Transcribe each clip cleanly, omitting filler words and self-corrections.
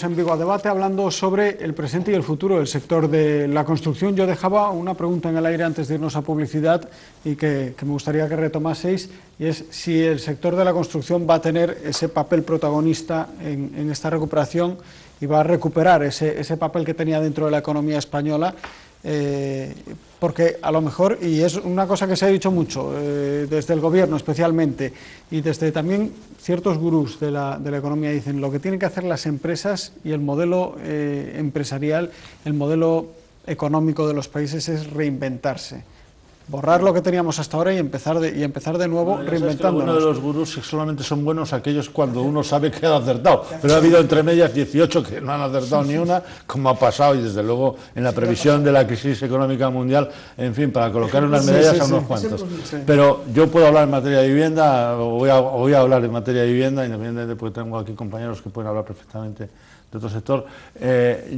en Vigo a Debate hablando sobre el presente y el futuro del sector de la construcción. Yo dejaba una pregunta en el aire antes de irnos a publicidad y que me gustaría que retomaseis, y es si el sector de la construcción va a tener ese papel protagonista en esta recuperación y va a recuperar ese papel que tenía dentro de la economía española. Porque a lo mejor, y es una cosa que se ha dicho mucho desde el gobierno especialmente y desde también ciertos gurús de la economía, dicen lo que tienen que hacer las empresas y el modelo empresarial, el modelo económico de los países es reinventarse, borrar lo que teníamos hasta ahora y empezar de nuevo reinventándonos. Uno de los gurús solamente son buenos aquellos cuando uno sabe que ha acertado, pero ha habido entre medias 18 que no han acertado ni una, como ha pasado, y desde luego en la previsión de la crisis económica mundial, en fin, para colocar unas medallas a unos cuantos. Pero yo puedo hablar en materia de vivienda, voy a hablar en materia de vivienda, independientemente porque tengo aquí compañeros que pueden hablar perfectamente de otro sector.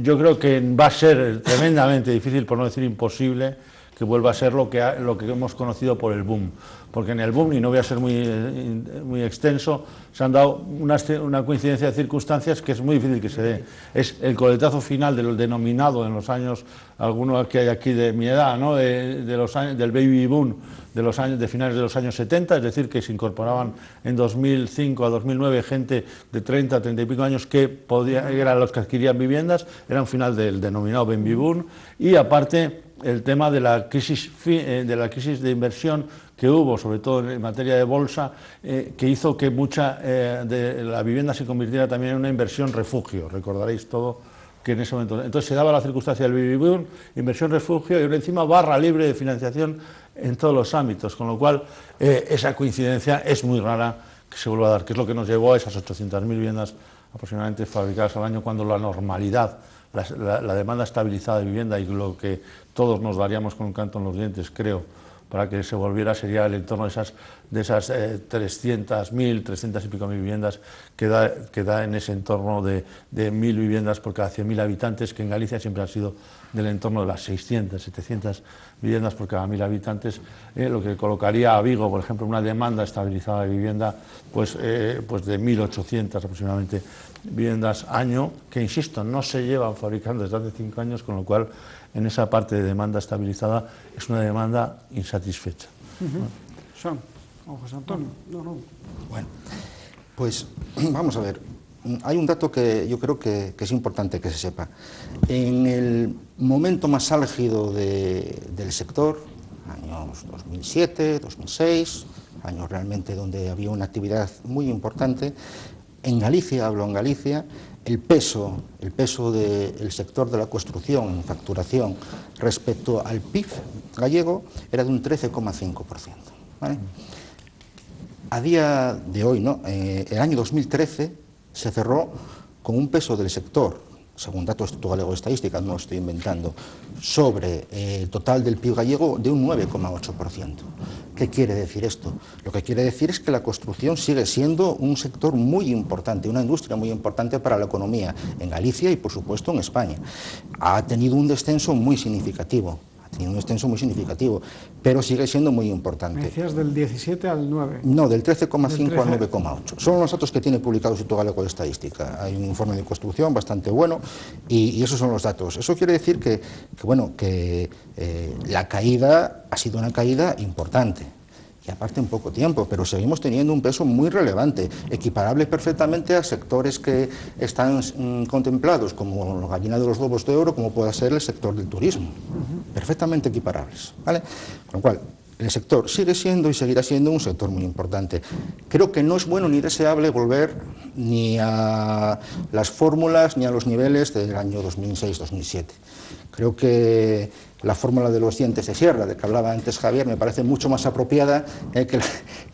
Yo creo que va a ser tremendamente difícil, por no decir imposible, que vuelva a ser lo que hemos conocido por el boom, porque en el boom, y no voy a ser muy extenso, se han dado una coincidencia de circunstancias que es muy difícil que se dé. Es el coletazo final del denominado en los años, algunos que hay aquí de mi edad, ¿no? Del baby boom de finales de los años 70, es decir, que se incorporaban en 2005 a 2009 gente de 30, 30 y pico años que eran los que adquirían viviendas, era un final del denominado baby boom, y aparte el tema de la crisis de inversión que hubo, sobre todo en materia de bolsa, que hizo que mucha de la vivienda se convirtiera también en una inversión refugio. Recordaréis todo que en ese momento. Entonces se daba la circunstancia del baby boom, inversión refugio y encima barra libre de financiación en todos los ámbitos, con lo cual esa coincidencia es muy rara que se vuelva a dar, que es lo que nos llevó a esas 800.000 viviendas aproximadamente fabricadas al año, cuando la normalidad, la demanda estabilizada de vivienda y lo que todos nos daríamos con un canto en los dientes, creo, para que se volviera, sería el entorno de esas 300.000, 300 y pico mil viviendas que da en ese entorno de 1.000 viviendas por cada 100.000 habitantes, que en Galicia siempre han sido del entorno de las 600, 700 viviendas por cada 1.000 habitantes, lo que colocaría a Vigo, por ejemplo, una demanda estabilizada de vivienda pues de 1.800 aproximadamente viviendas año, que insisto, no se llevan fabricando desde hace 5 años, con lo cual en esa parte de demanda estabilizada es una demanda insatisfecha. Son, José Antonio. No. Bueno, pues vamos a ver. Hay un dato que yo creo que es importante que se sepa. En el momento más álgido del sector, años 2007, 2006, años realmente donde había una actividad muy importante, en Galicia, hablo en Galicia, el peso del sector de la construcción en facturación respecto al PIB gallego era de un 13,5%. ¿Vale? A día de hoy, ¿no? El año 2013 se cerró con un peso del sector, según datos del Instituto Galego de Estadística, no estoy inventando, sobre el total del PIB gallego de un 9,8%. ¿Qué quiere decir esto? Lo que quiere decir es que la construcción sigue siendo un sector muy importante, una industria muy importante para la economía en Galicia y, por supuesto, en España. Ha tenido un descenso muy significativo. Pero sigue siendo muy importante. ¿Me decías del 17 al 9? No, del 13,5 al 9,8. Son los datos que tiene publicado el Instituto Galego de Estadística. Hay un informe de construcción bastante bueno y esos son los datos. Eso quiere decir que la caída ha sido una caída importante. Y aparte en poco tiempo, pero seguimos teniendo un peso muy relevante, equiparable perfectamente a sectores que están contemplados como la gallina de los huevos de oro, como pueda ser el sector del turismo, perfectamente equiparables, ¿vale? Con lo cual, el sector sigue siendo y seguirá siendo un sector muy importante. Creo que no es bueno ni deseable volver ni a las fórmulas ni a los niveles del año 2006-2007. Creo que la fórmula de los dientes de sierra, de que hablaba antes Javier, me parece mucho más apropiada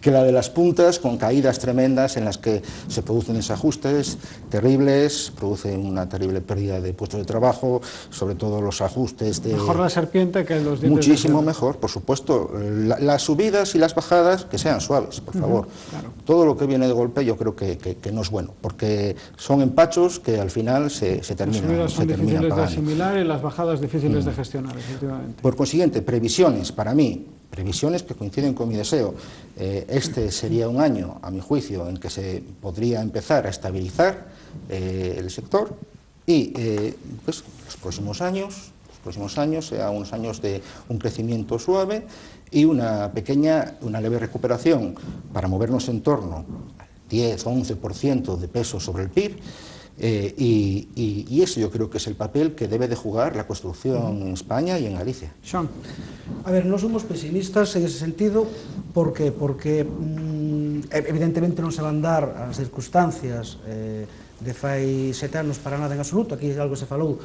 que la de las puntas, con caídas tremendas en las que se producen desajustes terribles, produce una terrible pérdida de puestos de trabajo, sobre todo los ajustes de... Mejor la serpiente que los dientes Muchísimo de sierra. mejor, por supuesto. Las subidas y las bajadas que sean suaves, por favor. Claro. Todo lo que viene de golpe yo creo que no es bueno, porque son empachos que al final se terminan Las subidas son difíciles de pagando. asimilar y las bajadas difíciles de gestionar. Por consiguiente, previsiones, para mí, previsiones que coinciden con mi deseo. Este sería un año, a mi juicio, en que se podría empezar a estabilizar el sector, Y pues, los próximos años sea unos años de un crecimiento suave y una leve recuperación para movernos en torno al 10-11% de peso sobre el PIB. Y eso yo creo que es el papel que debe de jugar la construcción en España y en Galicia. Sean. A ver, non somos pesimistas en ese sentido, porque evidentemente non se van dar as circunstancias de fai 7 anos para nada en absoluto. Aquí algo se falou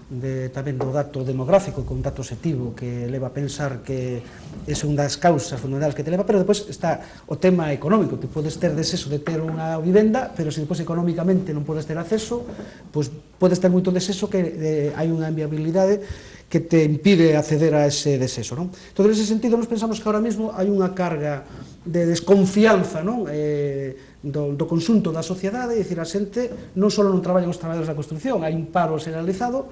tamén do dato demográfico, con un dato objetivo que leva a pensar que é unha das causas fundamentales que te leva, pero depois está o tema económico. Te podes ter deseso de ter unha vivenda, pero se depois económicamente non podes ter acceso, pois podes ter moito deseso que hai unha inviabilidade que te impide acceder a ese deseso, non? Entón, en ese sentido, nos pensamos que ahora mesmo hai unha carga de desconfianza, non? Do conxunto da sociedade, é dicir, a xente non só non traballan os traballadores da construcción, hai un paro generalizado,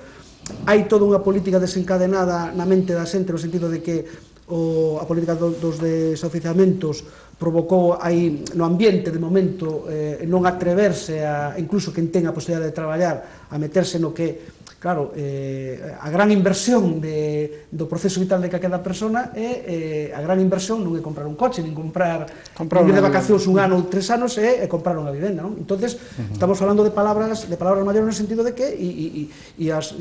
hai toda unha política desencadenada na mente da xente no sentido de que a política dos desoficiamentos provocou aí no ambiente de momento non atreverse a, incluso quen ten a posibilidade de traballar, a meterse no que, claro, a gran inversión do proceso vital de calquera persona é a gran inversión non é comprar un coche, nin comprar ir de vacacións un ano ou 3 anos, é comprar unha vivenda, non? Entonces, estamos falando de palabras maiores no sentido de que e as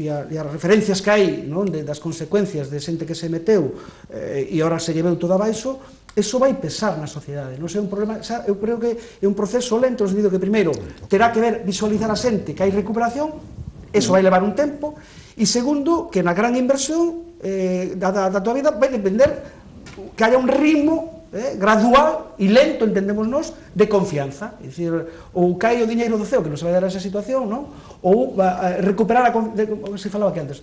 referencias que hai, non, das consecuencias de xente que se meteu e ahora se lleveu todo abaixo, eso vai pesar na sociedade, non é un problema, eu creo que é un proceso lento, no sentido que primeiro terá que ver, visualizar a xente que hai recuperación. Eso vai levar un tempo, e segundo, que na gran inversión da tua vida vai depender que haya un ritmo gradual e lento, entendemos nós, de confianza. É dicir, ou cae o diñeiro do ceo, que non se vai dar a esa situación, non? Ou recuperar como se falaba aquí antes,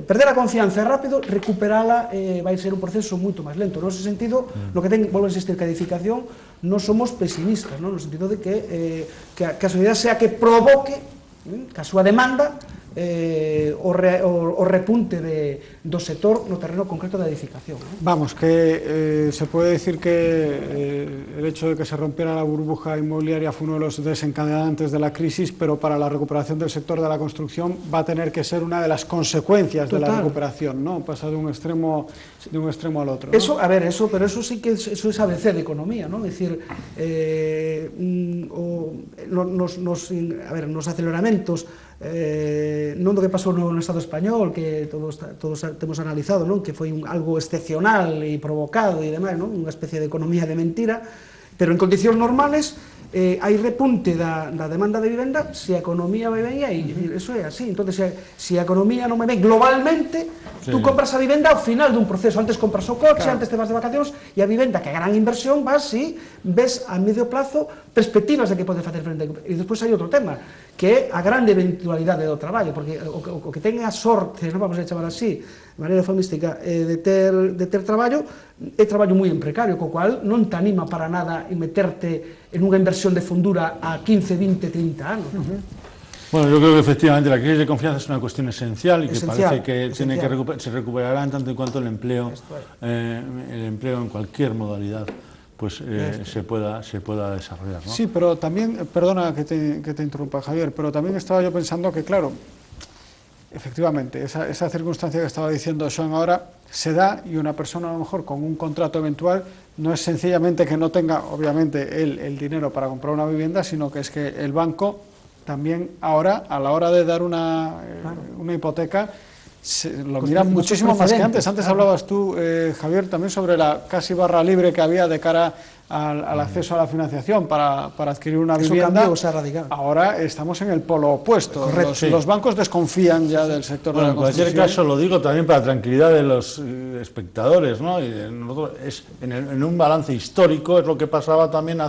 perder a confianza é rápido, recuperala vai ser un proceso moito máis lento. No ese sentido, lo que volvo a insistir, que a edificación non somos pesimistas, non? No sentido de que a sociedade sea que provoque, que a súa demanda o repunte do sector no terreno concreto da edificación, ¿no? Vamos, que se puede decir que el hecho de que se rompiera la burbuja inmobiliaria fue uno de los desencadenantes de la crisis, pero para la recuperación del sector de la construcción va a tener que ser una de las consecuencias de la recuperación, ¿no? Pasa de un extremo al otro, ¿no? Eso, a ver, pero eso sí que eso es ABC de economía, ¿no? Es decir, nos aceleramentos non do que pasou no Estado español, que todos temos analizado, non? Que foi algo excepcional e provocado e demais, non? Unha especie de economía de mentira, pero en condicións normales hai repunte da demanda de vivenda se a economía vai ben, e eso é así. Entón, se a economía non vai ben globalmente, tú compras a vivenda ao final dun proceso. Antes compras o coche, antes te vas de vacacións, e a vivenda, que é a gran inversión, vas e ves a medio plazo perspectivas de que pode facer frente. E despois hai outro tema, que é a grande eventualidade do traballo, porque o que ten a sorte, non vamos a chamar así, de maneira eufemística, de ter traballo, é traballo moi precario, co cual non te anima para nada en meterte en unha inversión de fundura a 15, 20, 30 anos. Bueno, yo creo que efectivamente la crisis de confianza es una cuestión esencial y que parece que se recuperará en tanto en cuanto el empleo en cualquier modalidad pues se pueda desarrollar, ¿no? Sí, pero también, perdona que te interrumpa, Javier, pero también estaba yo pensando que, claro, efectivamente, esa circunstancia que estaba diciendo Sean ahora se da, y una persona a lo mejor con un contrato eventual no es sencillamente que no tenga, obviamente, el dinero para comprar una vivienda, sino que es que el banco también ahora, a la hora de dar una hipoteca, lo miran muchísimo más que antes. Antes hablabas tú, Javier, también sobre la casi barra libre que había de cara al acceso a la financiación para adquirir una vivienda. Ahora estamos en el polo opuesto. Los bancos desconfían ya del sector de la construcción. En cualquier caso, lo digo también para tranquilidad de los espectadores, ¿no? Y en un balance histórico es lo que pasaba también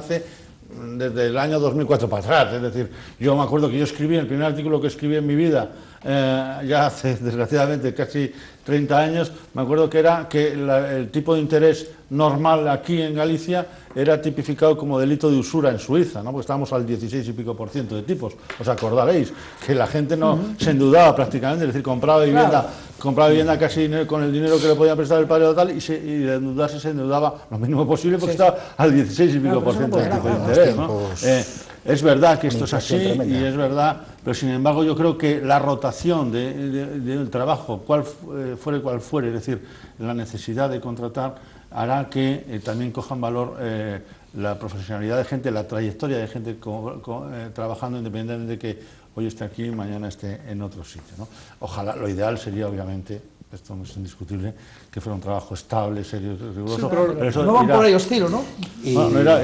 desde el año 2004 para atrás. Es decir, yo me acuerdo que yo escribí, el primer artículo que escribí en mi vida, ya hace desgraciadamente casi 30 años, me acuerdo que era que el tipo de interés normal aquí en Galicia era tipificado como delito de usura en Suiza, ¿no? Porque estábamos al 16 y pico % de tipos. Os acordaréis que la gente no se endeudaba prácticamente, es decir, compraba vivienda casi con el dinero que le podía prestar el padre o tal, y de endeudarse se endeudaba lo mínimo posible porque estaba al 16 y pico % de tipo de interés, ¿no? Es verdad que esto es así tremenda. y es verdad, pero sin embargo yo creo que la rotación del trabajo, fuere cual fuere, es decir, la necesidad de contratar, hará que también cojan valor la profesionalidad de gente, la trayectoria de gente trabajando, independientemente de que hoy esté aquí y mañana esté en otro sitio, ¿no? Ojalá, lo ideal sería obviamente, esto no es indiscutible, que fuera un trabajo estable, serio, riguroso. Sí, pero eso no van por ahí los tiros, ¿no?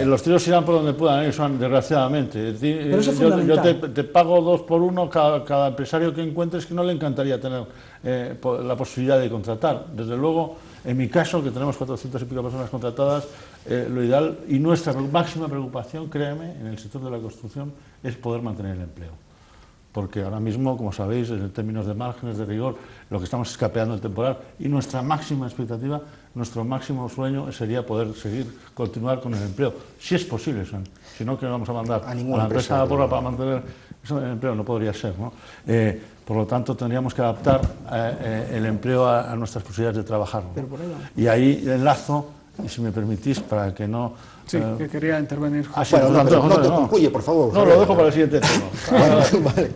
Los tiros irán por donde puedan ir, desgraciadamente. Es decir, Pero eso es yo fundamental. te pago 2 por 1 cada empresario que encuentres que no le encantaría tener la posibilidad de contratar. Desde luego, en mi caso, que tenemos 400 y pico personas contratadas, lo ideal y nuestra máxima preocupación, créeme, en el sector de la construcción, es poder mantener el empleo. Porque ahora mismo, como sabéis, en términos de márgenes de rigor, lo que estamos es capeando el temporal y nuestra máxima expectativa, nuestro máximo sueño sería poder continuar con el empleo, si es posible, si no, que vamos a mandar a la empresa para mantener el empleo, no podría ser, ¿no? Por lo tanto, tendríamos que adaptar el empleo a nuestras posibilidades de trabajar, ¿no? Y ahí enlazo, y si me permitís, para que no... Sí, que quería intervenir. Bueno, no te concluye, por favor. No, lo dejo para el siguiente tema. Vale.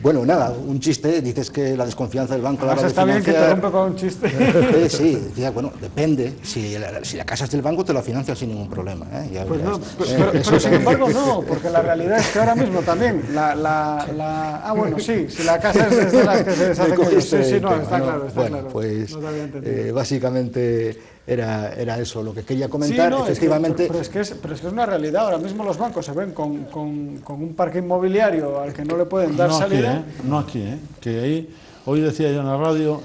Bueno, nada, un chiste, dices que la desconfianza del banco... Además está bien que te rompe con un chiste. Sí, decía, bueno, depende, si la casa es del banco te la financia sin ningún problema. Pues no, pero sin embargo no, porque la realidad es que ahora mismo también, bueno, sí, si la casa es de las que se deshace con ellos, sí, no, está claro, está claro. Pues no básicamente era eso lo que quería comentar, sí, no, efectivamente... Pero es que es una realidad, ahora mismo los bancos se ven con un parque inmobiliario al que no le pueden dar salida. No aquí, que ahí, hoy decía yo en la radio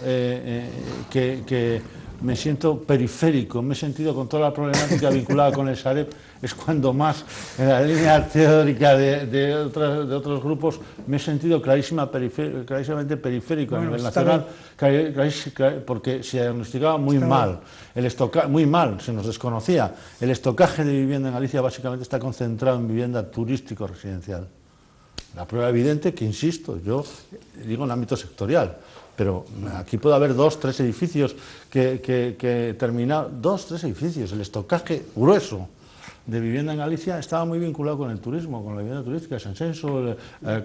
que me siento periférico, me he sentido con toda la problemática vinculada con el Sareb, es cuando más en la línea teórica de otros grupos me he sentido clarísimamente periférico a nivel nacional, porque se diagnosticaba muy mal, muy mal, se nos desconocía. El estocaje de vivienda en Galicia básicamente está concentrado en vivienda turístico-residencial. La prueba evidente que, insisto, yo digo en ámbito sectorial, pero aquí puede haber 2 o 3 edificios que terminan, 2 o 3 edificios, el estocaje grueso de vivienda en Galicia estaba muy vinculado con el turismo, con la vivienda turística, San Senso,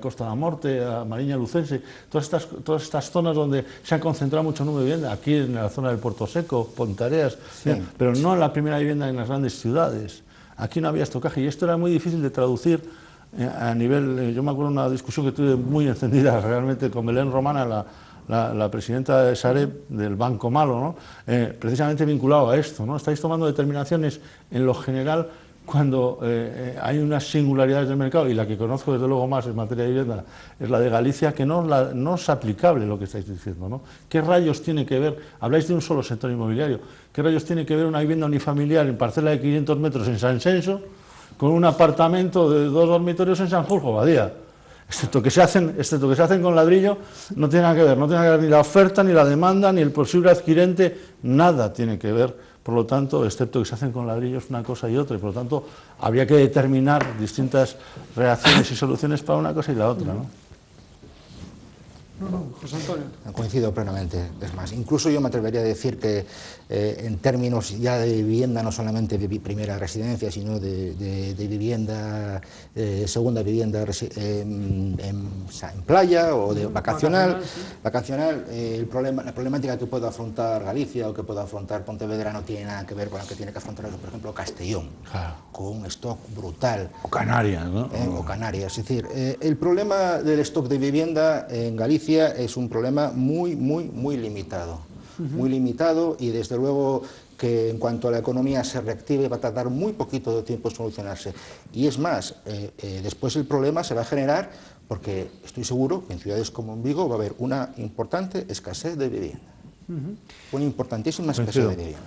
Costa da Morte, Mariña Lucense, todas estas zonas donde se ha concentrado mucho número de vivienda, aquí en la zona del Puerto Seco, Pontareas, sí, pero no en la primera vivienda en las grandes ciudades. Aquí no había estocaje y esto era muy difícil de traducir a nivel, yo me acuerdo de una discusión que tuve muy encendida realmente con Belén Romana, la presidenta de Sareb, del Banco Malo, ¿no? Precisamente vinculado a esto, ¿no? Estáis tomando determinaciones en lo general cuando hay unas singularidades del mercado, y la que conozco desde luego más en materia de vivienda es la de Galicia, que no es aplicable lo que estáis diciendo, ¿no? ¿Qué rayos tiene que ver? Habláis de un solo sector inmobiliario, ¿qué rayos tiene que ver una vivienda unifamiliar en parcela de 500 metros en San Senso con un apartamento de 2 dormitorios en Sanjurjo, Badía? Excepto que se hacen con ladrillo, no tiene nada que ver, no tiene que ver ni la oferta, ni la demanda, ni el posible adquirente, nada tiene que ver, por lo tanto, excepto que se hacen con ladrillos una cosa y otra, y por lo tanto habría que determinar distintas reacciones y soluciones para una cosa y la otra, ¿no? José Antonio. Coincido plenamente. Es más, incluso yo me atrevería a decir que en términos ya de vivienda, no solamente de primera residencia, sino de vivienda, segunda vivienda en playa o de vacacional, la problemática que pueda afrontar Galicia o que pueda afrontar Pontevedra no tiene nada que ver con la que tiene que afrontar, por ejemplo, Castellón, con un stock brutal. O Canarias, ¿no? O Canarias. Es decir, el problema del stock de vivienda en Galicia es un problema muy limitado. Muy limitado, y desde luego que en cuanto a la economía se reactive va a tardar muy poquito de tiempo en solucionarse. Y es más, después el problema se va a generar porque estoy seguro que en ciudades como en Vigo va a haber una importante escasez de vivienda. Una importantísima escasez de vivienda.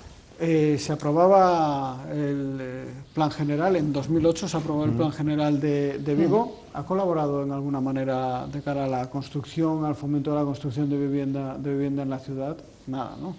Se aprobaba el plan general, en 2008 se aprobó el plan general de Vigo. ¿Ha colaborado en alguna manera de cara a la construcción, al fomento de la construcción de vivienda en la ciudad? Nada, ¿no?